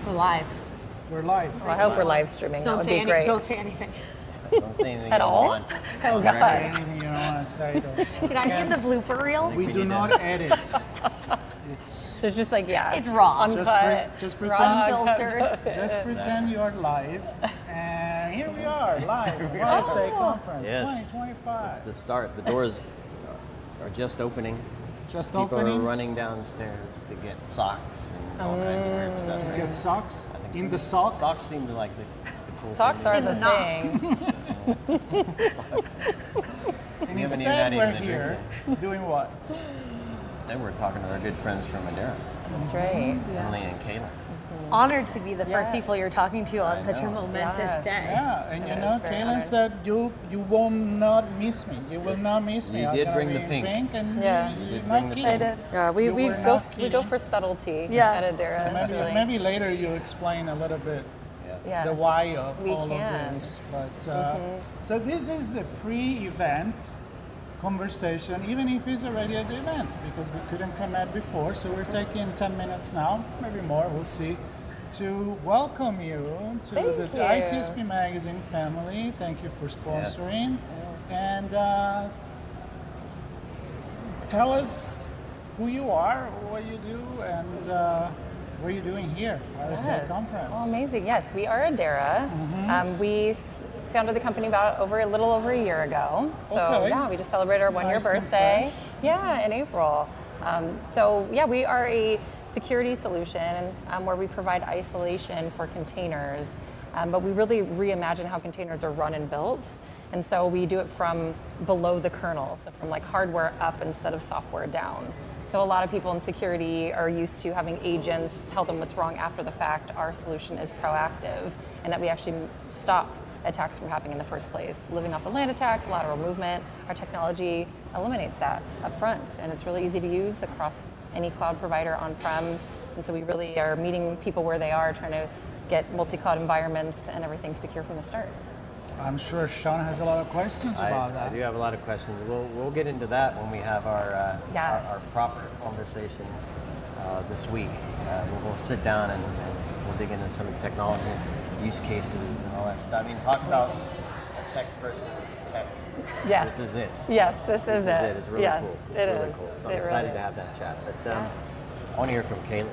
We're live. We're live. Well, I hope we're live streaming. That would be great. Don't say anything. Don't say anything At all? want. Oh, Don't say God. anything you don't want to say. Though. Can I get the blooper reel? We do not edit. It's There's just like, yeah. It's raw. Uncut. just raw, Unfiltered. uncut. just pretend you are live, and here we are live. RSAC Conference Yes. 2025. It's the start. The doors are just opening. Just People opening. are running downstairs to get socks and all kinds of weird stuff. Right? Get socks I think in so. the sock. Socks seem to like the cool Socks thing. are In the the knock. thing. And We haven't even instead, had we're even a here doing what? Instead, we're talking to our good friends from Edera, That's right. Emily and Kaylin. Honored to be the first Yeah. people you're talking to on I such a know. momentous Yes. day. Yeah, and It you is know, very Kaylin honored. said you will not miss me. You will not miss me. You I'm did gonna bring be the in pink. and Yeah. you You did did not bring the kidding. pink. I did. Yeah, we You were go not we go kidding. for subtlety Yeah. at Edera. So It's really, maybe later you explain a little bit Yes. Yeah. the Yes, why of we all can. of this. But so this is a pre-event conversation, even if it's already at the event, because we couldn't connect before. So we're taking 10 minutes now, maybe more. We'll see. To welcome you to Thank the you. ITSP Magazine family. Thank you for sponsoring. And tell us who you are, what you do, and what you're doing here at RSAC Yes. Conference. Oh, amazing. Yes, we are Edera. We founded the company a little over a year ago. So Okay. yeah, we just celebrated our 1-year Nice and birthday. fresh. Yeah, in April. So yeah, we are a security solution where we provide isolation for containers, but we really reimagine how containers are run and built. And so we do it from below the kernel, so from like hardware up instead of software down. So a lot of people in security are used to having agents tell them what's wrong after the fact. Our solution is proactive, and that we actually stop attacks from happening in the first place. Living off the land attacks, lateral movement, our technology eliminates that up front, and it's really easy to use across any cloud provider on-prem. And so we really are meeting people where they are, trying to get multi-cloud environments and everything secure from the start. I'm sure Sean has a lot of questions about I that. do have a lot of questions. We'll get into that when we have Yes. our proper conversation this week. We'll sit down and we'll dig into some technology use cases and all that stuff. I mean, talk about a tech person as a tech. Yes. This is it. Yes, this is it. It's really yes, cool. It's it really is. cool. So It I'm excited really to is. have that chat. But Yes. I want to hear from Kaylin.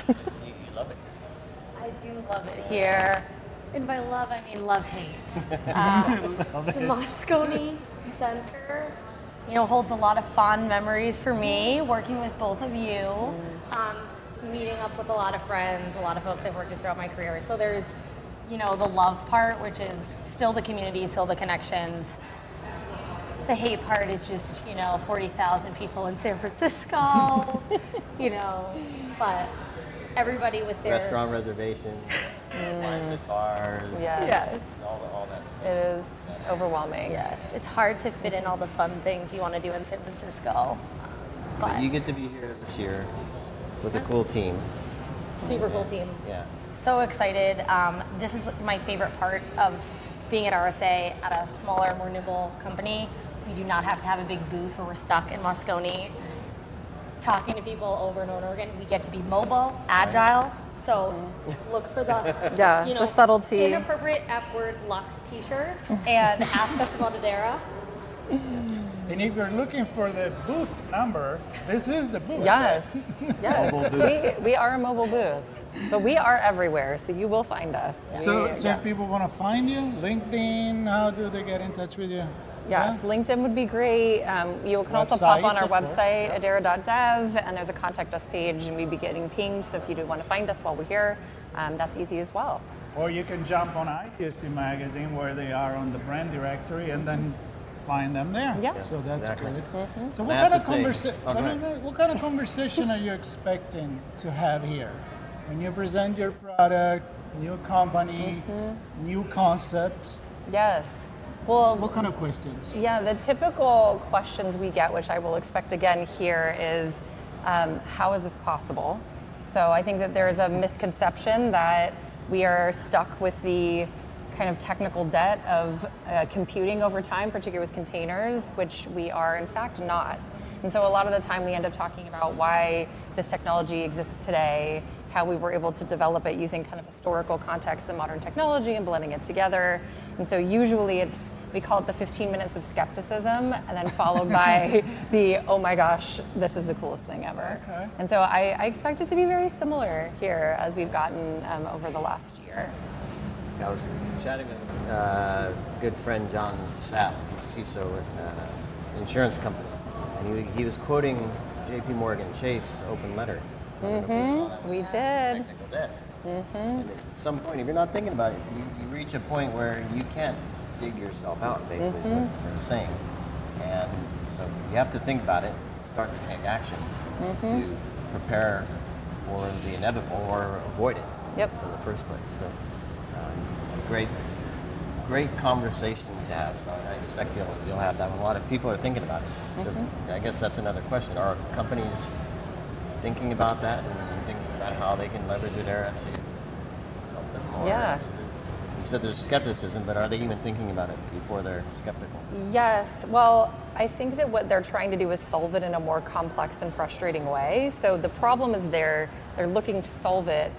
You love it. I do love it here. And by love, I mean love-hate. The Moscone Center, holds a lot of fond memories for me, working with both of you, meeting up with a lot of friends, a lot of folks I've worked with throughout my career. So there's, the love part, which is still the community, still the connections. The hate part is just, 40,000 people in San Francisco, but everybody with their... Restaurant reservations, wines at bars, Yes. all that stuff. It is overwhelming. Yes, it's hard to fit in all the fun things you want to do in San Francisco. But you get to be here this year with a cool team. Super cool team. Yeah. So excited. This is my favorite part of being at RSA at a smaller, more nimble company. We do not have to have a big booth where we're stuck in Moscone talking to people over and over again. We get to be mobile, agile. So look for the The subtlety. inappropriate F-word luck t-shirts and ask us about Edera. And if you're looking for the booth number, this is the booth. Yes, Mobile booth. yes. We are a mobile booth, but we are everywhere, so you will find us. So if people want to find you, LinkedIn, how do they get in touch with you? Yes, Yeah? LinkedIn would be great. You can also pop on Website, our of course, website, yeah. edera.dev, and there's a contact us page, and we'd be getting pinged. So if you do want to find us while we're here, that's easy as well. Or you can jump on ITSP Magazine where they are on the brand directory and then find them there. Yes. So that's Exactly. good. So I what have kind, of to say- Oh, go ahead. what kind of conversation are you expecting to have here? When you present your product, new company, new concept, Yes. Well, what kind of questions? yeah, the typical questions we get, which I will expect again here, is how is this possible? So I think that there is a misconception that we are stuck with the kind of technical debt of computing over time, particularly with containers, which we are in fact not. And so a lot of the time we end up talking about why this technology exists today, how we were able to develop it using kind of historical context and modern technology and blending it together. And so usually we call it the 15 minutes of skepticism, and then followed by the, oh my gosh, this is the coolest thing ever. Okay. And so I expect it to be very similar here as we've gotten over the last year. I was chatting with a good friend, John Sapp, he's CISO with an insurance company, and he was quoting J.P. Morgan Chase open letter. I don't know if you saw that. We did. Technical debt. And at some point, if you're not thinking about it, you reach a point where you can't dig yourself out, basically, is what they're saying. And so you have to think about it, start to take action to prepare for the inevitable or avoid it in the first place. So it's a great conversation to have. So I expect you'll have that. A lot of people are thinking about it. So I guess that's another question. Are companies thinking about that and thinking about how they can leverage Edera to help them more? Yeah. You said there's skepticism, but are they even thinking about it before they're skeptical? Yes. Well, I think that what they're trying to do is solve it in a more complex and frustrating way. So the problem is they're looking to solve it,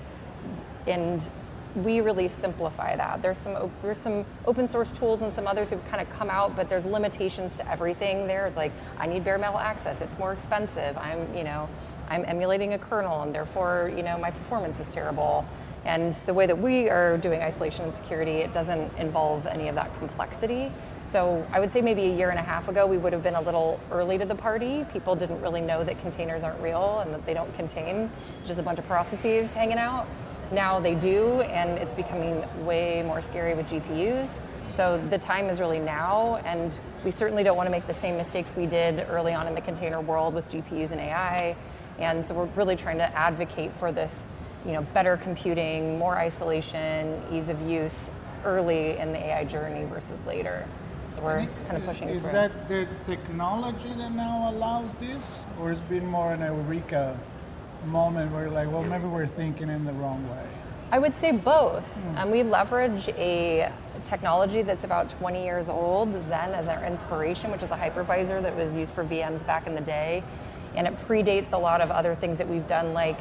and we really simplify that. There's some open source tools and some others who've kind of come out, but there's limitations to everything there. It's like, I need bare metal access. It's more expensive. I'm emulating a kernel, and therefore, my performance is terrible. And the way that we are doing isolation and security, it doesn't involve any of that complexity. So I would say maybe a year and a half ago, we would have been a little early to the party. People didn't really know that containers aren't real and that they don't contain just a bunch of processes hanging out. Now they do, and it's becoming way more scary with GPUs. So the time is really now, and we certainly don't want to make the same mistakes we did early on in the container world with GPUs and AI. And so we're really trying to advocate for this, better computing, more isolation, ease of use early in the AI journey versus later. So we're kind of pushing through. Is that the technology that now allows this, or has been more an eureka moment where you're like, well, maybe we're thinking in the wrong way? I would say both. We leverage a technology that's about 20 years old, Zen, as our inspiration, which is a hypervisor that was used for VMs back in the day. And it predates a lot of other things that we've done, like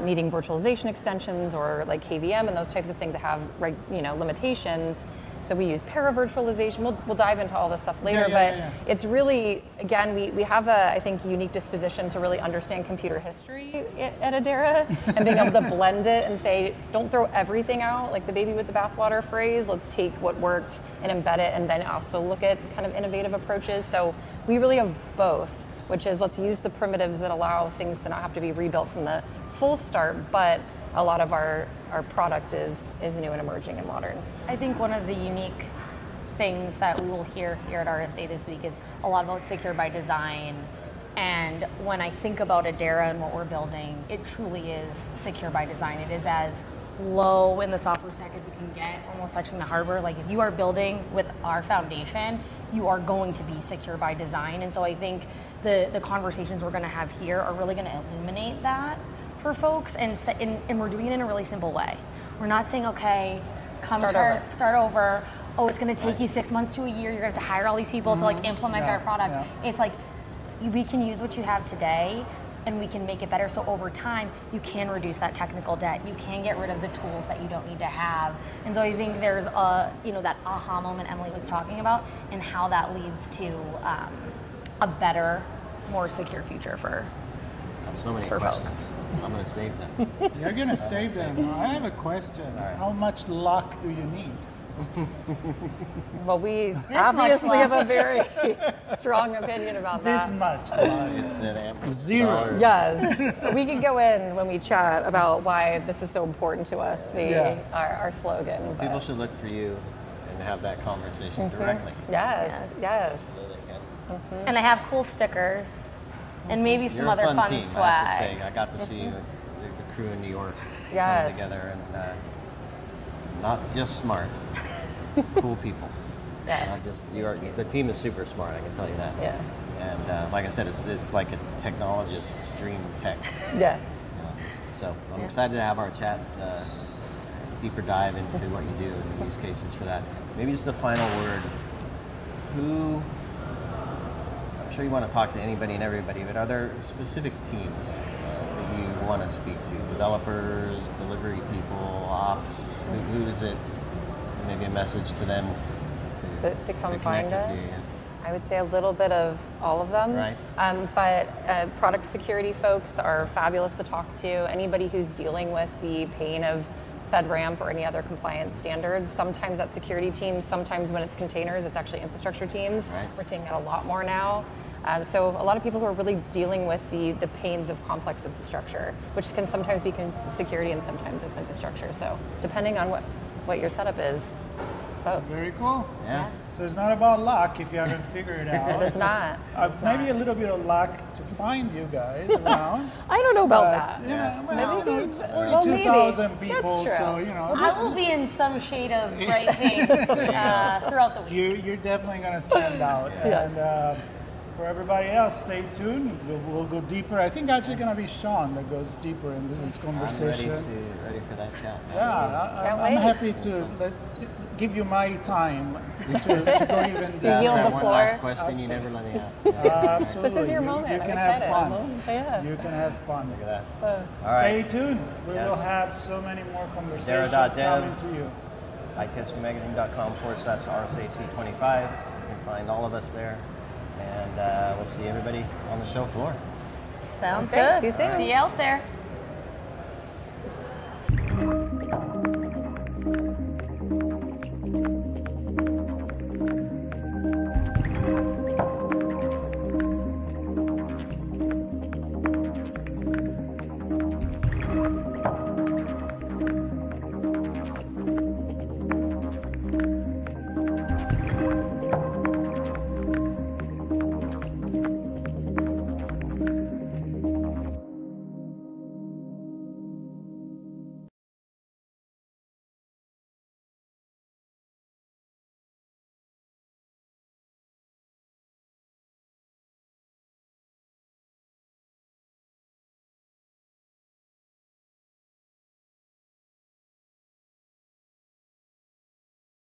needing virtualization extensions or like KVM and those types of things that have limitations. So we use para-virtualization. We'll dive into all this stuff later, but it's really, again, we have a, I think, unique disposition to really understand computer history at Edera and being able to blend it and say, don't throw everything out, like the baby with the bathwater phrase. Let's take what worked and embed it, and then also look at kind of innovative approaches. So we really have both, which is let's use the primitives that allow things to not have to be rebuilt from the full start, but a lot of our product is new and emerging and modern. I think one of the unique things that we will hear here at RSA this week is a lot about secure by design. And when I think about Edera and what we're building, it truly is secure by design. It is as low in the software stack as you can get, almost touching the hardware. Like if you are building with our foundation, you are going to be secure by design. And so I think the conversations we're going to have here are really going to illuminate that for folks, and we're doing it in a really simple way. We're not saying, okay, start over. Oh, it's going to take you 6 months to a year. You're going to have to hire all these people to like implement our product. It's like we can use what you have today, and we can make it better. So over time, you can reduce that technical debt. You can get rid of the tools that you don't need to have. And so I think there's that aha moment Emily was talking about, and how that leads to a better, more secure future for so many questions. Folks. I'm going to save them. You're going to save them. I have a question. Right. How much luck do you need? Well, we obviously have a very strong opinion about that. This much luck. It's an zero. Yes. We can go in when we chat about why this is so important to us, our slogan. Well, people should look for you and have that conversation directly. Yes. Absolutely. And I have cool stickers. And maybe some other fun team, swag. I have to say. I got to see the crew in New York come together, and not just smart, cool people. Yes. The team is super smart, I can tell you that. Yeah. And like I said, it's like a technologist stream tech. Yeah. So I'm excited to have our chat. deeper dive into what you do and the use cases for that. Maybe just a final word. I'm sure you want to talk to anybody and everybody, but are there specific teams that you want to speak to? Developers, delivery people, ops? Who is it? Maybe a message to them to come find us? You, yeah. I would say a little bit of all of them. Right. But product security folks are fabulous to talk to. Anybody who's dealing with the pain of FedRAMP or any other compliance standards. Sometimes that's security teams, sometimes when it's containers, it's actually infrastructure teams. Right. We're seeing that a lot more now. So a lot of people who are really dealing with the pains of complex infrastructure, which can sometimes be security and sometimes it's infrastructure. So depending on what your setup is, both. Very cool. Yeah. So it's not about luck if you haven't figured it out. It is not. Maybe a little bit of luck to find you guys around. I don't know about that. You know, well, Maybe it's well, 42,000 people, That's true. so you know. I will be in some shade of right thing throughout the week. You're definitely going to stand out. And for everybody else, stay tuned. We'll go deeper. I think actually going to be Sean that goes deeper into this conversation. I'm ready for that chat. Yeah, I'm happy to give you my time to go even To yield the one floor. last question you never let me ask. Absolutely. This is your moment. You I'm can excited. have fun. Yeah. You can have fun. Look at that. All Stay right. tuned. We Yes. will have so many more conversations Edera.dev. coming to you. itsmagazine.com/RSAC25. You can find all of us there. And we'll see everybody on the show floor. Sounds great. good. See you soon. See you out there.